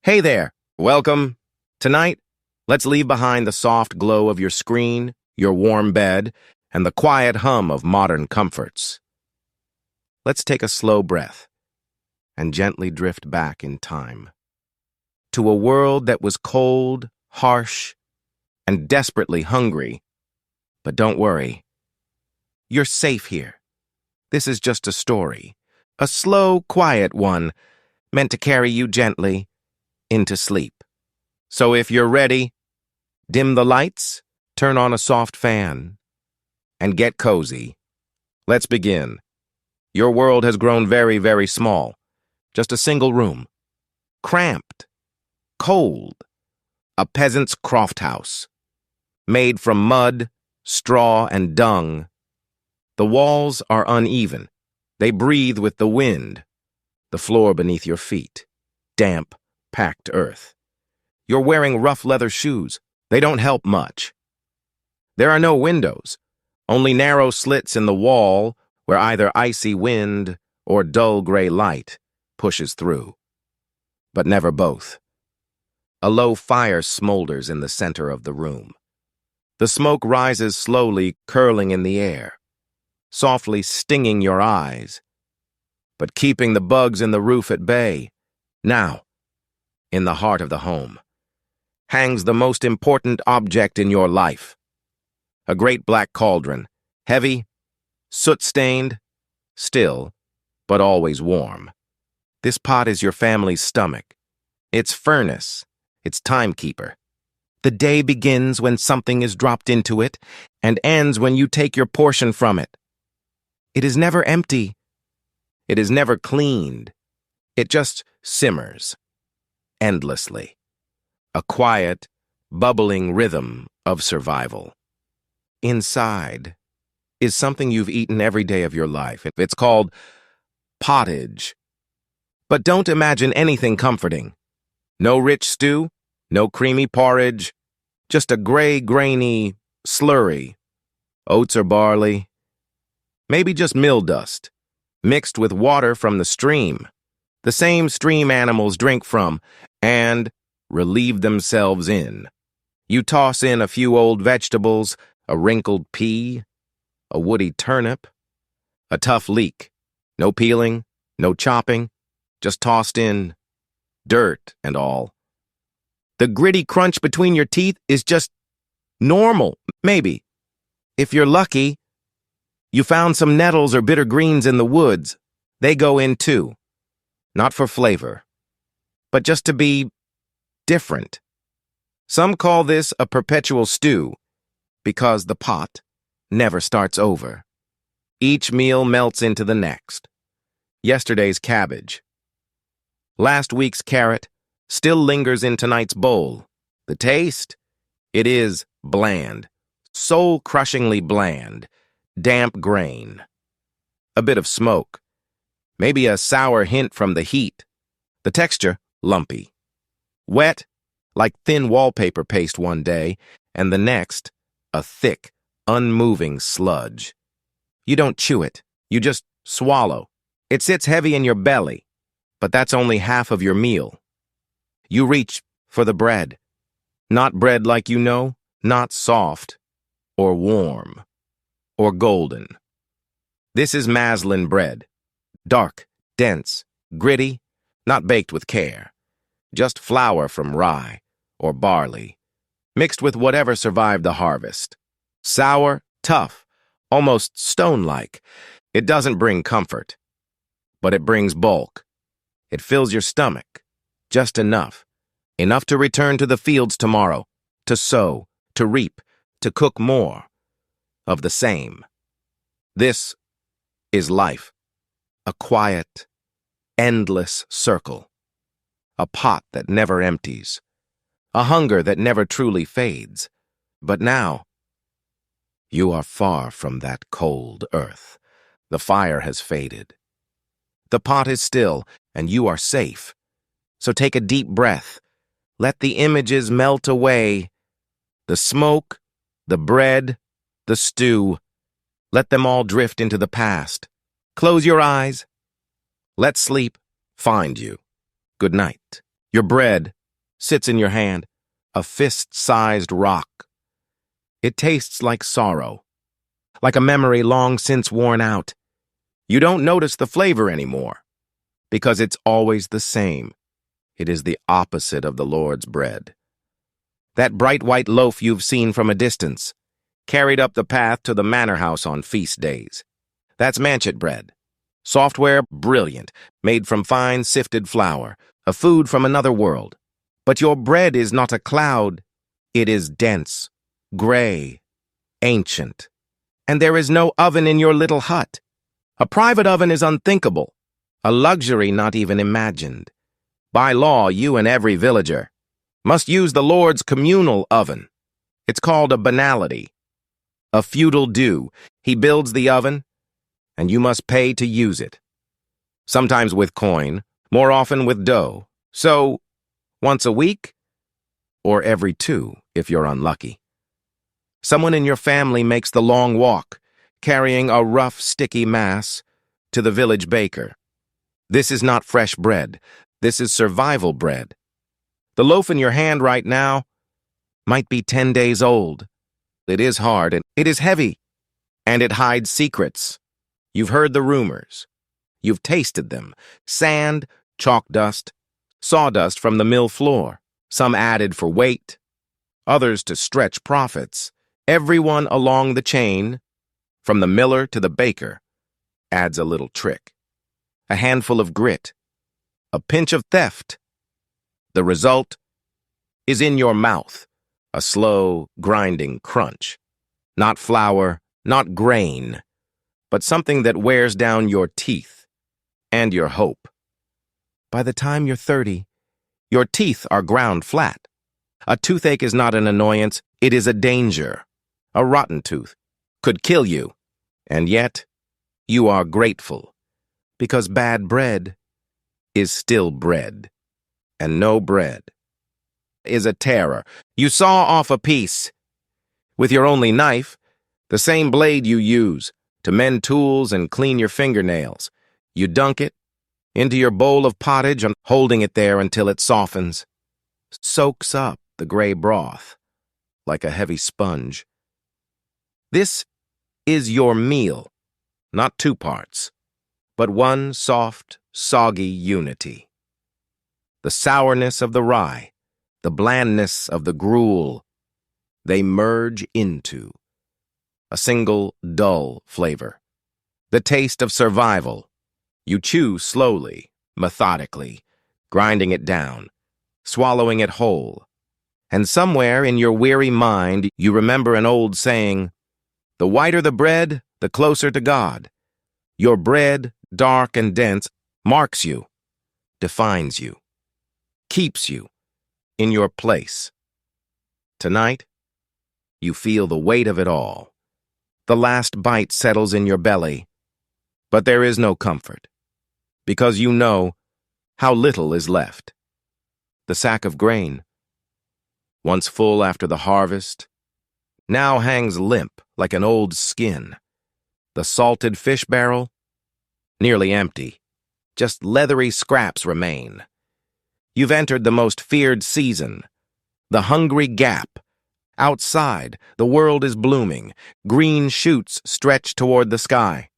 Hey there, welcome. Tonight, let's leave behind the soft glow of your screen, your warm bed, and the quiet hum of modern comforts. Let's take a slow breath and gently drift back in time to a world that was cold, harsh, and desperately hungry. But don't worry, you're safe here. This is just a story, a slow, quiet one, meant to carry you gently into sleep. So if you're ready, dim the lights, turn on a soft fan, and get cozy. Let's begin. Your world has grown very, very small. Just a single room. Cramped. Cold. A peasant's croft house. Made from mud, straw, and dung. The walls are uneven. They breathe with the wind. The floor beneath your feet. Damp, packed earth. You're wearing rough leather shoes. They don't help much. There are no windows, only narrow slits in the wall where either icy wind or dull gray light pushes through. But never both. A low fire smolders in the center of the room. The smoke rises slowly, curling in the air, softly stinging your eyes, but keeping the bugs in the roof at bay. Now, in the heart of the home, hangs the most important object in your life. A great black cauldron, heavy, soot-stained, still, but always warm. This pot is your family's stomach, its furnace, its timekeeper. The day begins when something is dropped into it and ends when you take your portion from it. It is never empty. It is never cleaned. It just simmers. Endlessly. A quiet, bubbling rhythm of survival. Inside is something you've eaten every day of your life. It's called pottage. But don't imagine anything comforting. No rich stew, no creamy porridge, just a gray, grainy slurry. Oats or barley. Maybe just mill dust, mixed with water from the stream. The same stream animals drink from and relieve themselves in. You toss in a few old vegetables, a wrinkled pea, a woody turnip, a tough leek. No peeling, no chopping, just tossed in, dirt and all. The gritty crunch between your teeth is just normal, maybe. If you're lucky, you found some nettles or bitter greens in the woods. They go in too. Not for flavor, but just to be different. Some call this a perpetual stew because the pot never starts over. Each meal melts into the next. Yesterday's cabbage. Last week's carrot still lingers in tonight's bowl. The taste? It is bland, soul-crushingly bland, damp grain. A bit of smoke. Maybe a sour hint from the heat. The texture, lumpy. Wet, like thin wallpaper paste one day, and the next, a thick, unmoving sludge. You don't chew it, you just swallow. It sits heavy in your belly, but that's only half of your meal. You reach for the bread. Not bread like you know, not soft, or warm, or golden. This is Maslin bread. Dark, dense, gritty, not baked with care. Just flour from rye or barley, mixed with whatever survived the harvest. Sour, tough, almost stone-like. It doesn't bring comfort, but it brings bulk. It fills your stomach, just enough. Enough to return to the fields tomorrow, to sow, to reap, to cook more of the same. This is life. A quiet, endless circle. A pot that never empties. A hunger that never truly fades. But now, you are far from that cold earth. The fire has faded. The pot is still, and you are safe. So take a deep breath. Let the images melt away. The smoke, the bread, the stew. Let them all drift into the past. Close your eyes. Let sleep find you. Good night. Your bread sits in your hand, a fist-sized rock. It tastes like sorrow, like a memory long since worn out. You don't notice the flavor anymore, because it's always the same. It is the opposite of the Lord's bread. That bright white loaf you've seen from a distance, carried up the path to the manor house on feast days. That's manchet bread. Software brilliant, made from fine sifted flour, a food from another world. But your bread is not a cloud. It is dense, gray, ancient. And there is no oven in your little hut. A private oven is unthinkable, a luxury not even imagined. By law, you and every villager must use the Lord's communal oven. It's called a banality, a feudal due. He builds the oven, and you must pay to use it. Sometimes with coin, more often with dough. So, once a week, or every 2 if you're unlucky. Someone in your family makes the long walk, carrying a rough, sticky mass to the village baker. This is not fresh bread. This is survival bread. The loaf in your hand right now might be 10 days old. It is hard, and it is heavy, and it hides secrets. You've heard the rumors. You've tasted them. Sand, chalk dust, sawdust from the mill floor. Some added for weight, others to stretch profits. Everyone along the chain, from the miller to the baker, adds a little trick. A handful of grit, a pinch of theft. The result is in your mouth, a slow, grinding crunch. Not flour, not grain, but something that wears down your teeth and your hope. By the time you're 30, your teeth are ground flat. A toothache is not an annoyance, it is a danger. A rotten tooth could kill you, and yet you are grateful, because bad bread is still bread, and no bread is a terror. You saw off a piece with your only knife, the same blade you use to mend tools and clean your fingernails. You dunk it into your bowl of pottage, holding it there until it softens, soaks up the gray broth like a heavy sponge. This is your meal, not 2 parts, but one soft, soggy unity. The sourness of the rye, the blandness of the gruel, they merge into a single dull flavor. The taste of survival. You chew slowly, methodically, grinding it down, swallowing it whole. And somewhere in your weary mind, you remember an old saying, "The whiter the bread, the closer to God." Your bread, dark and dense, marks you, defines you, keeps you in your place. Tonight, you feel the weight of it all. The last bite settles in your belly, but there is no comfort, because you know how little is left. The sack of grain, once full after the harvest, now hangs limp like an old skin. The salted fish barrel, nearly empty. Just leathery scraps remain. You've entered the most feared season, the hungry gap. Outside, the world is blooming. Green shoots stretch toward the sky.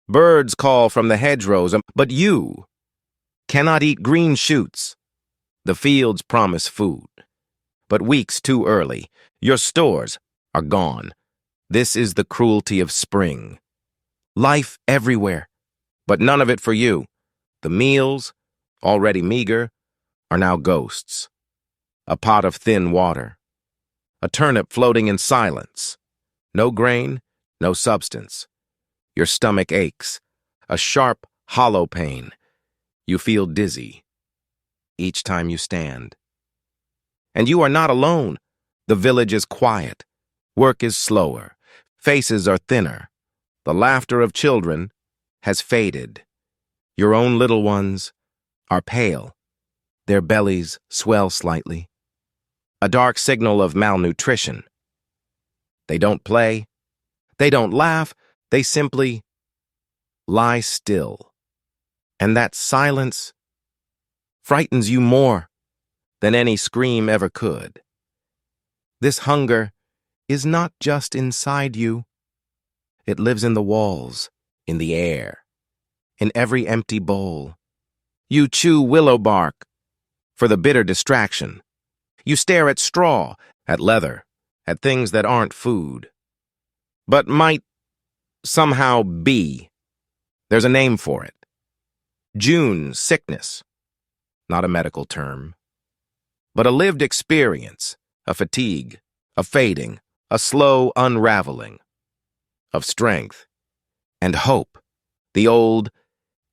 Birds call from the hedgerows, but you cannot eat green shoots. The fields promise food, but weeks too early. Your stores are gone. This is the cruelty of spring. Life everywhere, but none of it for you. The meals, already meager, are now ghosts. A pot of thin water. A turnip floating in silence. No grain, no substance. Your stomach aches. A sharp, hollow pain. You feel dizzy each time you stand. And you are not alone. The village is quiet. Work is slower. Faces are thinner. The laughter of children has faded. Your own little ones are pale. Their bellies swell slightly. A dark signal of malnutrition. They don't play. They don't laugh. They simply lie still. And that silence frightens you more than any scream ever could. This hunger is not just inside you. It lives in the walls, in the air, in every empty bowl. You chew willow bark for the bitter distraction. You stare at straw, at leather, at things that aren't food, but might somehow be. There's a name for it. June sickness, not a medical term, but a lived experience, a fatigue, a fading, a slow unraveling of strength and hope, the old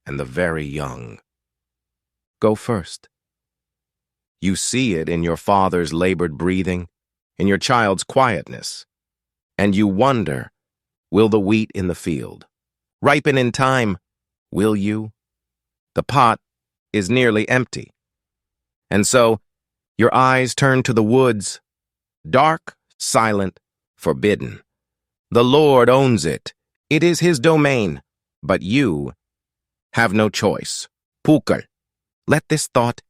and the very young. Go first. You see it in your father's labored breathing, in your child's quietness, and you wonder, will the wheat in the field ripen in time? Will you? The pot is nearly empty. And so, your eyes turn to the woods, dark, silent, forbidden. The Lord owns it. It is his domain. But you have no choice. Pukal. Let this thought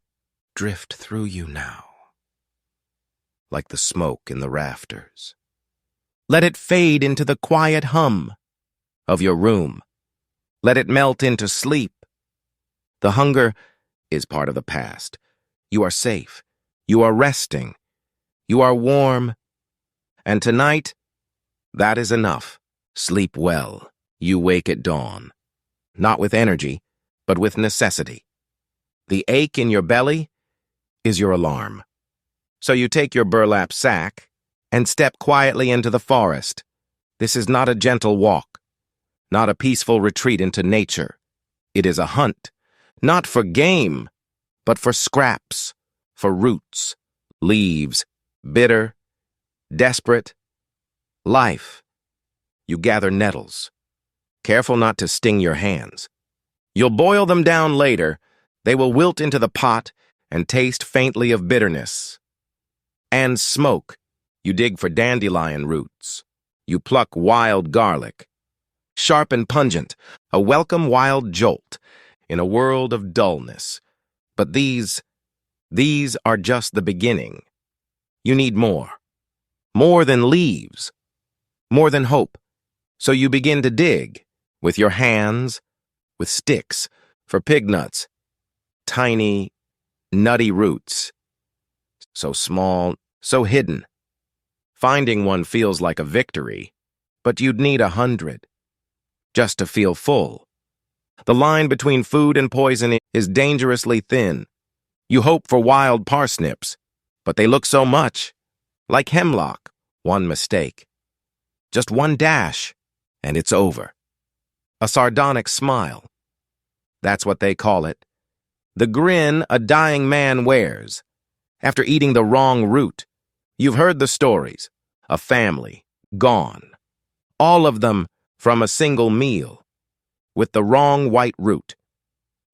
drift through you now, like the smoke in the rafters. Let it fade into the quiet hum of your room. Let it melt into sleep. The hunger is part of the past. You are safe. You are resting. You are warm. And tonight, that is enough. Sleep well. You wake at dawn. Not with energy, but with necessity. The ache in your belly is your alarm. So you take your burlap sack and step quietly into the forest. This is not a gentle walk, not a peaceful retreat into nature. It is a hunt, not for game, but for scraps, for roots, leaves, bitter, desperate, life. You gather nettles. Careful not to sting your hands. You'll boil them down later. They will wilt into the pot and taste faintly of bitterness. And smoke. You dig for dandelion roots. You pluck wild garlic. Sharp and pungent, a welcome wild jolt in a world of dullness. But these are just the beginning. You need more. More than leaves. More than hope. So you begin to dig, with your hands, with sticks, for pig nuts. Tiny, nutty roots. So small, so hidden. Finding one feels like a victory, but you'd need 100 just to feel full. The line between food and poison is dangerously thin. You hope for wild parsnips, but they look so much like hemlock. One mistake. Just one dash, and it's over. A sardonic smile. That's what they call it. The grin a dying man wears after eating the wrong root. You've heard the stories. A family, gone. All of them from a single meal, with the wrong white root.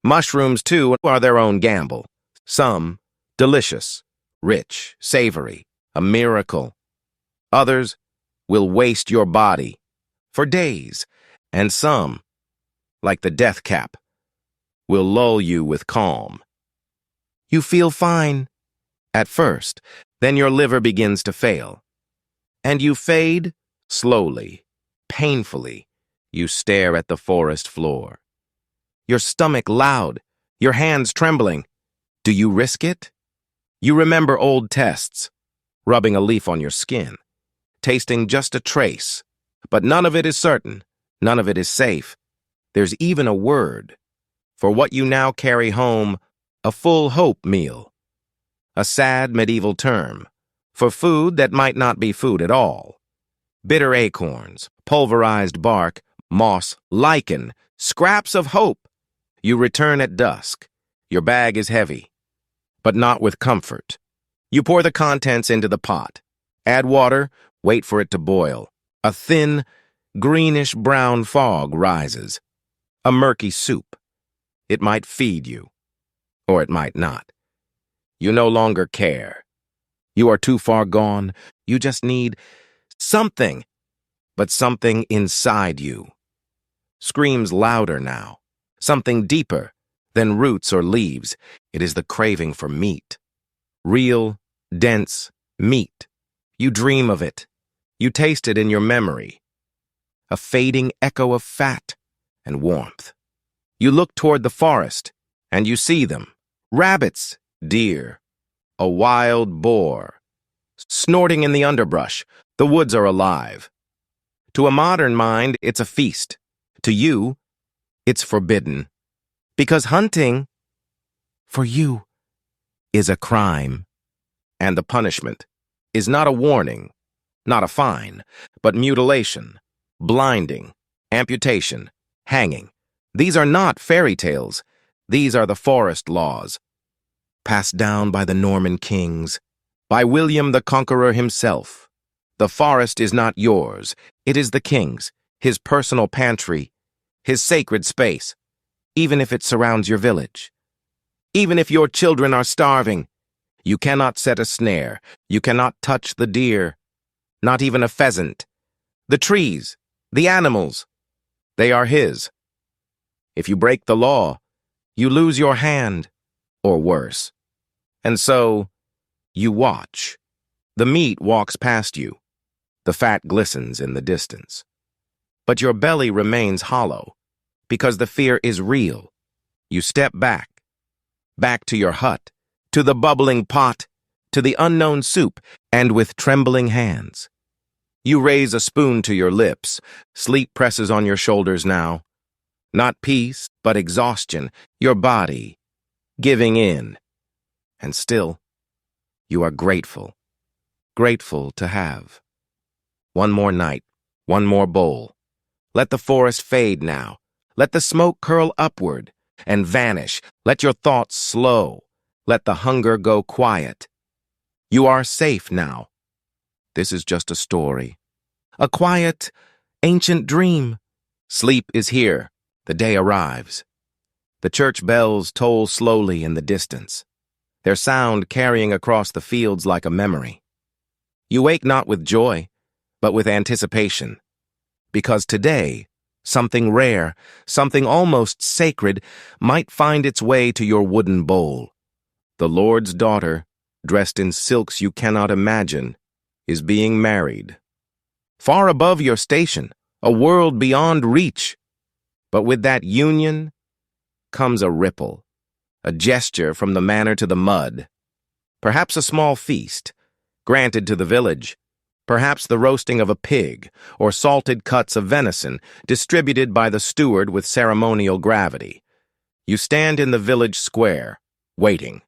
Mushrooms, too, are their own gamble. Some, delicious, rich, savory, a miracle. Others will waste your body for days, and some, like the death cap, will lull you with calm. You feel fine at first, then your liver begins to fail. And you fade slowly, painfully. You stare at the forest floor. Your stomach loud, your hands trembling. Do you risk it? You remember old tests, rubbing a leaf on your skin, tasting just a trace. But none of it is certain, none of it is safe. There's even a word for what you now carry home, a full hope meal. A sad medieval term for food that might not be food at all. Bitter acorns, pulverized bark, moss, lichen, scraps of hope. You return at dusk. Your bag is heavy, but not with comfort. You pour the contents into the pot. Add water, wait for it to boil. A thin, greenish-brown fog rises. A murky soup. It might feed you, or it might not. You no longer care. You are too far gone. You just need something, but something inside you. Screams louder now. Something deeper than roots or leaves. It is the craving for meat. Real, dense meat. You dream of it. You taste it in your memory. A fading echo of fat and warmth. You look toward the forest, and you see them. Rabbits, deer, a wild boar. Snorting in the underbrush, the woods are alive. To a modern mind, it's a feast. To you, it's forbidden. Because hunting, for you, is a crime. And the punishment is not a warning, not a fine, but mutilation, blinding, amputation, hanging. These are not fairy tales. These are the forest laws, passed down by the Norman kings, by William the Conqueror himself. The forest is not yours. It is the king's, his personal pantry, his sacred space, even if it surrounds your village. Even if your children are starving, you cannot set a snare. You cannot touch the deer, not even a pheasant. The trees, the animals, they are his. If you break the law, you lose your hand, or worse. And so, you watch. The meat walks past you. The fat glistens in the distance. But your belly remains hollow, because the fear is real. You step back to your hut, to the bubbling pot, to the unknown soup, and with trembling hands. You raise a spoon to your lips. Sleep presses on your shoulders now. Not peace, but exhaustion, your body giving in. And still, you are grateful to have. One more night, one more bowl. Let the forest fade now. Let the smoke curl upward and vanish. Let your thoughts slow. Let the hunger go quiet. You are safe now. This is just a story. A quiet, ancient dream. Sleep is here. The day arrives. The church bells toll slowly in the distance, their sound carrying across the fields like a memory. You wake not with joy, but with anticipation, because today, something rare, something almost sacred, might find its way to your wooden bowl. The Lord's daughter, dressed in silks you cannot imagine, is being married. Far above your station, a world beyond reach. But with that union comes a ripple, a gesture from the manor to the mud. Perhaps a small feast, granted to the village. Perhaps the roasting of a pig, or salted cuts of venison, distributed by the steward with ceremonial gravity. You stand in the village square, waiting.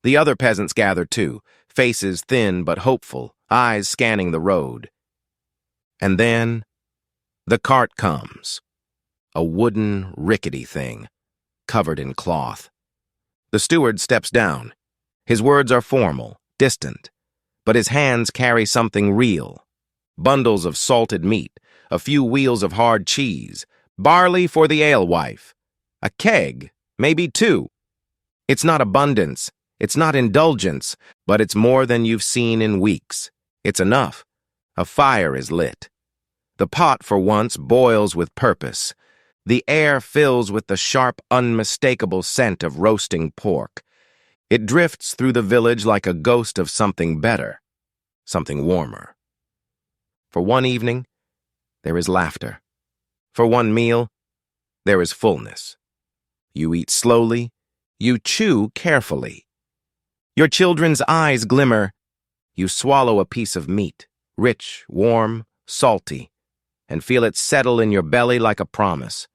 The other peasants gather too, faces thin but hopeful, eyes scanning the road. And then, the cart comes. A wooden, rickety thing, covered in cloth. The steward steps down. His words are formal, distant, but his hands carry something real. Bundles of salted meat, a few wheels of hard cheese, barley for the alewife, a keg, maybe two. It's not abundance, it's not indulgence, but it's more than you've seen in weeks. It's enough. A fire is lit. The pot, for once, boils with purpose. The air fills with the sharp, unmistakable scent of roasting pork. It drifts through the village like a ghost of something better, something warmer. For one evening, there is laughter. For one meal, there is fullness. You eat slowly, you chew carefully. Your children's eyes glimmer. You swallow a piece of meat, rich, warm, salty, and feel it settle in your belly like a promise.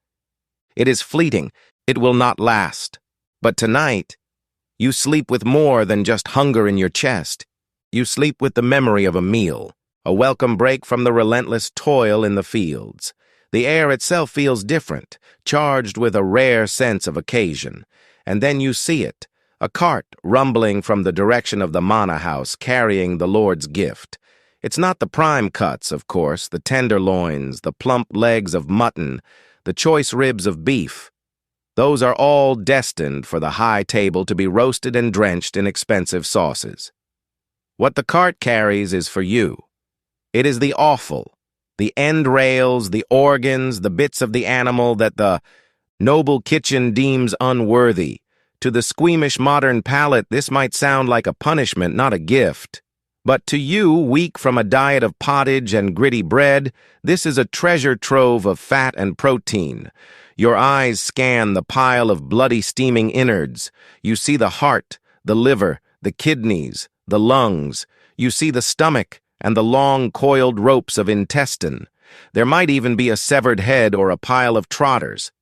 It is fleeting. It will not last. But tonight, you sleep with more than just hunger in your chest. You sleep with the memory of a meal, a welcome break from the relentless toil in the fields. The air itself feels different, charged with a rare sense of occasion. And then you see it, a cart rumbling from the direction of the manor house carrying the Lord's gift. It's not the prime cuts, of course, the tenderloins, the plump legs of mutton, the choice ribs of beef. Those are all destined for the high table to be roasted and drenched in expensive sauces. What the cart carries is for you. It is the offal, the end rails, the organs, the bits of the animal that the noble kitchen deems unworthy, To the squeamish modern palate, this might sound like a punishment, not a gift. But to you, weak from a diet of pottage and gritty bread, this is a treasure trove of fat and protein. Your eyes scan the pile of bloody steaming innards. You see the heart, the liver, the kidneys, the lungs. You see the stomach and the long coiled ropes of intestine. There might even be a severed head or a pile of trotters.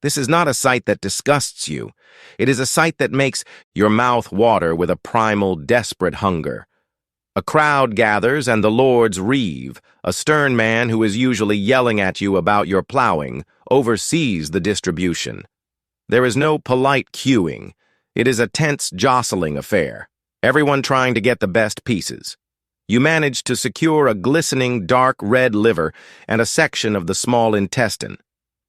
This is not a sight that disgusts you. It is a sight that makes your mouth water with a primal, desperate hunger. A crowd gathers and the lords reeve. A stern man who is usually yelling at you about your plowing oversees the distribution. There is no polite queuing. It is a tense, jostling affair, everyone trying to get the best pieces. You manage to secure a glistening, dark red liver and a section of the small intestine.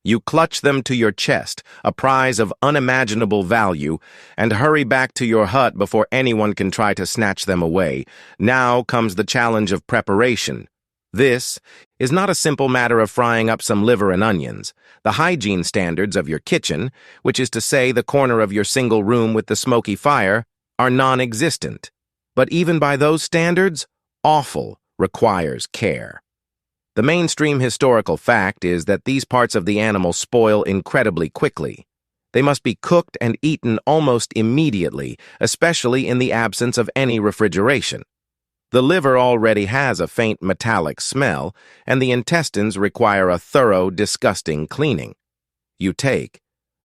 You clutch them to your chest, a prize of unimaginable value, and hurry back to your hut before anyone can try to snatch them away. Now comes the challenge of preparation. This is not a simple matter of frying up some liver and onions. The hygiene standards of your kitchen, which is to say the corner of your single room with the smoky fire, are non-existent. But even by those standards, offal requires care. The mainstream historical fact is that these parts of the animal spoil incredibly quickly. They must be cooked and eaten almost immediately, especially in the absence of any refrigeration. The liver already has a faint metallic smell, and the intestines require a thorough, disgusting cleaning. You take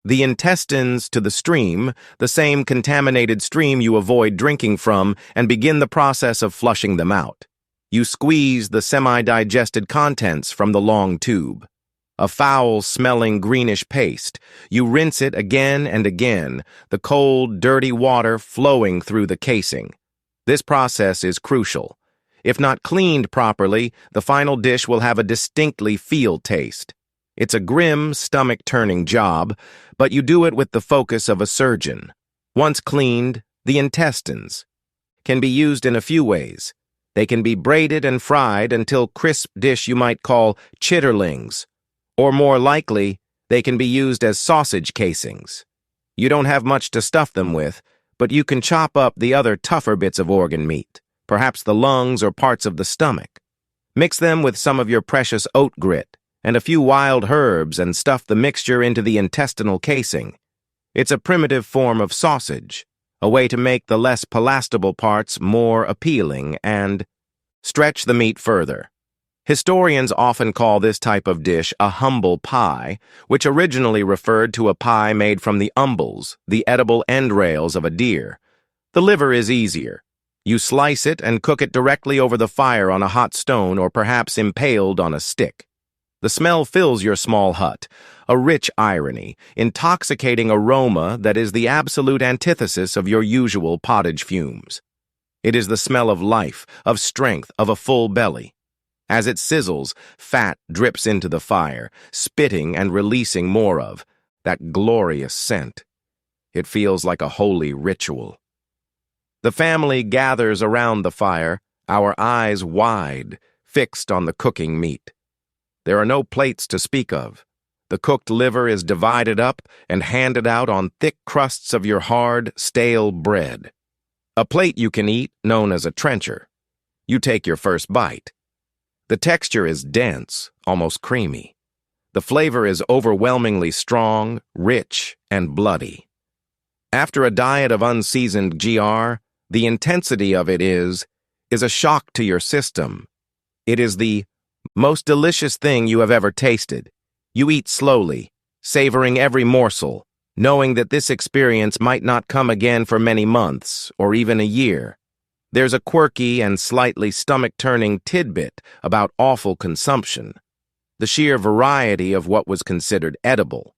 the intestines to the stream, the same contaminated stream you avoid drinking from, and begin the process of flushing them out. You squeeze the semi-digested contents from the long tube. A foul-smelling greenish paste. You rinse it again and again, the cold, dirty water flowing through the casing. This process is crucial. If not cleaned properly, the final dish will have a distinctly field taste. It's a grim, stomach-turning job, but you do it with the focus of a surgeon. Once cleaned, the intestines can be used in a few ways. They can be braided and fried until crisp dish you might call chitterlings, or more likely, they can be used as sausage casings. You don't have much to stuff them with, but you can chop up the other tougher bits of organ meat, perhaps the lungs or parts of the stomach. Mix them with some of your precious oat grit and a few wild herbs and stuff the mixture into the intestinal casing. It's a primitive form of sausage, a way to make the less palatable parts more appealing and stretch the meat further. Historians often call this type of dish a humble pie, which originally referred to a pie made from the umbels, the edible entrails of a deer. The liver is easier. You slice it and cook it directly over the fire on a hot stone or perhaps impaled on a stick. The smell fills your small hut, a rich irony, intoxicating aroma that is the absolute antithesis of your usual pottage fumes. It is the smell of life, of strength, of a full belly. As it sizzles, fat drips into the fire, spitting and releasing more of that glorious scent. It feels like a holy ritual. The family gathers around the fire, our eyes wide, fixed on the cooking meat. There are no plates to speak of. The cooked liver is divided up and handed out on thick crusts of your hard, stale bread. A plate you can eat, known as a trencher. You take your first bite. The texture is dense, almost creamy. The flavor is overwhelmingly strong, rich, and bloody. After a diet of unseasoned GR, the intensity of it is a shock to your system. It is the most delicious thing you have ever tasted. You eat slowly, savoring every morsel, knowing that this experience might not come again for many months or even a year. There's a quirky and slightly stomach-turning tidbit about awful consumption, the sheer variety of what was considered edible.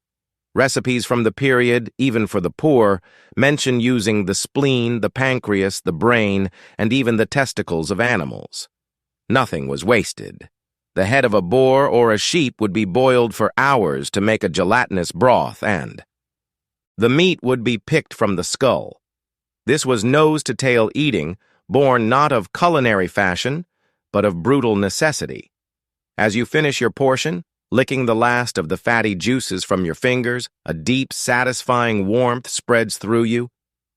Recipes from the period, even for the poor, mention using the spleen, the pancreas, the brain, and even the testicles of animals. Nothing was wasted. The head of a boar or a sheep would be boiled for hours to make a gelatinous broth, and the meat would be picked from the skull. This was nose-to-tail eating, born not of culinary fashion, but of brutal necessity. As you finish your portion, Licking the last of the fatty juices from your fingers, a deep, satisfying warmth spreads through you.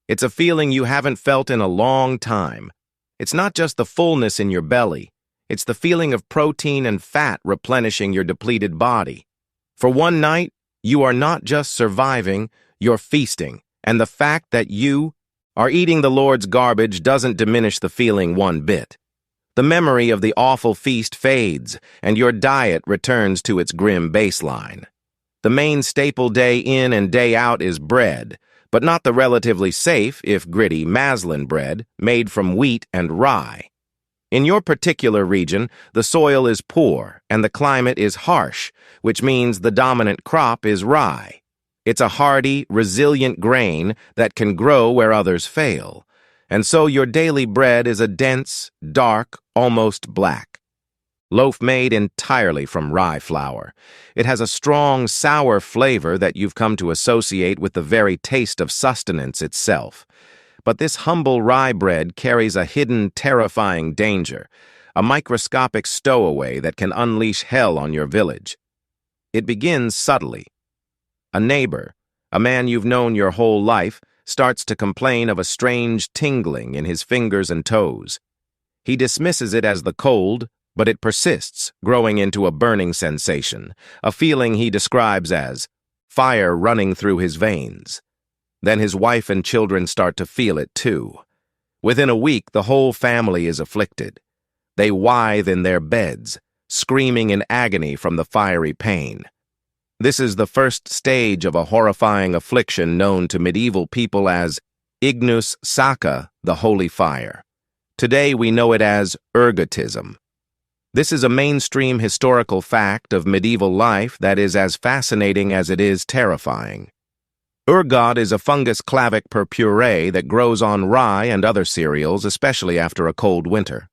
It's a feeling you haven't felt in a long time. It's not just the fullness in your belly. It's the feeling of protein and fat replenishing your depleted body. For one night, you are not just surviving, you're feasting. And the fact that you are eating the Lord's garbage doesn't diminish the feeling one bit. The memory of the awful feast fades, and your diet returns to its grim baseline. The main staple day in and day out is bread, but not the relatively safe, if gritty, Maslin bread made from wheat and rye. In your particular region, the soil is poor and the climate is harsh, which means the dominant crop is rye. It's a hardy, resilient grain that can grow where others fail. And so your daily bread is a dense, dark, almost black loaf made entirely from rye flour. It has a strong, sour flavor that you've come to associate with the very taste of sustenance itself. But this humble rye bread carries a hidden, terrifying danger, a microscopic stowaway that can unleash hell on your village. It begins subtly. A neighbor, a man you've known your whole life, starts to complain of a strange tingling in his fingers and toes. He dismisses it as the cold, but it persists, growing into a burning sensation, a feeling he describes as fire running through his veins. Then his wife and children start to feel it too. Within a week, the whole family is afflicted. They writhe in their beds, screaming in agony from the fiery pain. This is the first stage of a horrifying affliction known to medieval people as ignus sacra, the holy fire. Today we know it as ergotism. This is a mainstream historical fact of medieval life that is as fascinating as it is terrifying. Ergot is a fungus clavic per puree that grows on rye and other cereals, especially after a cold winter.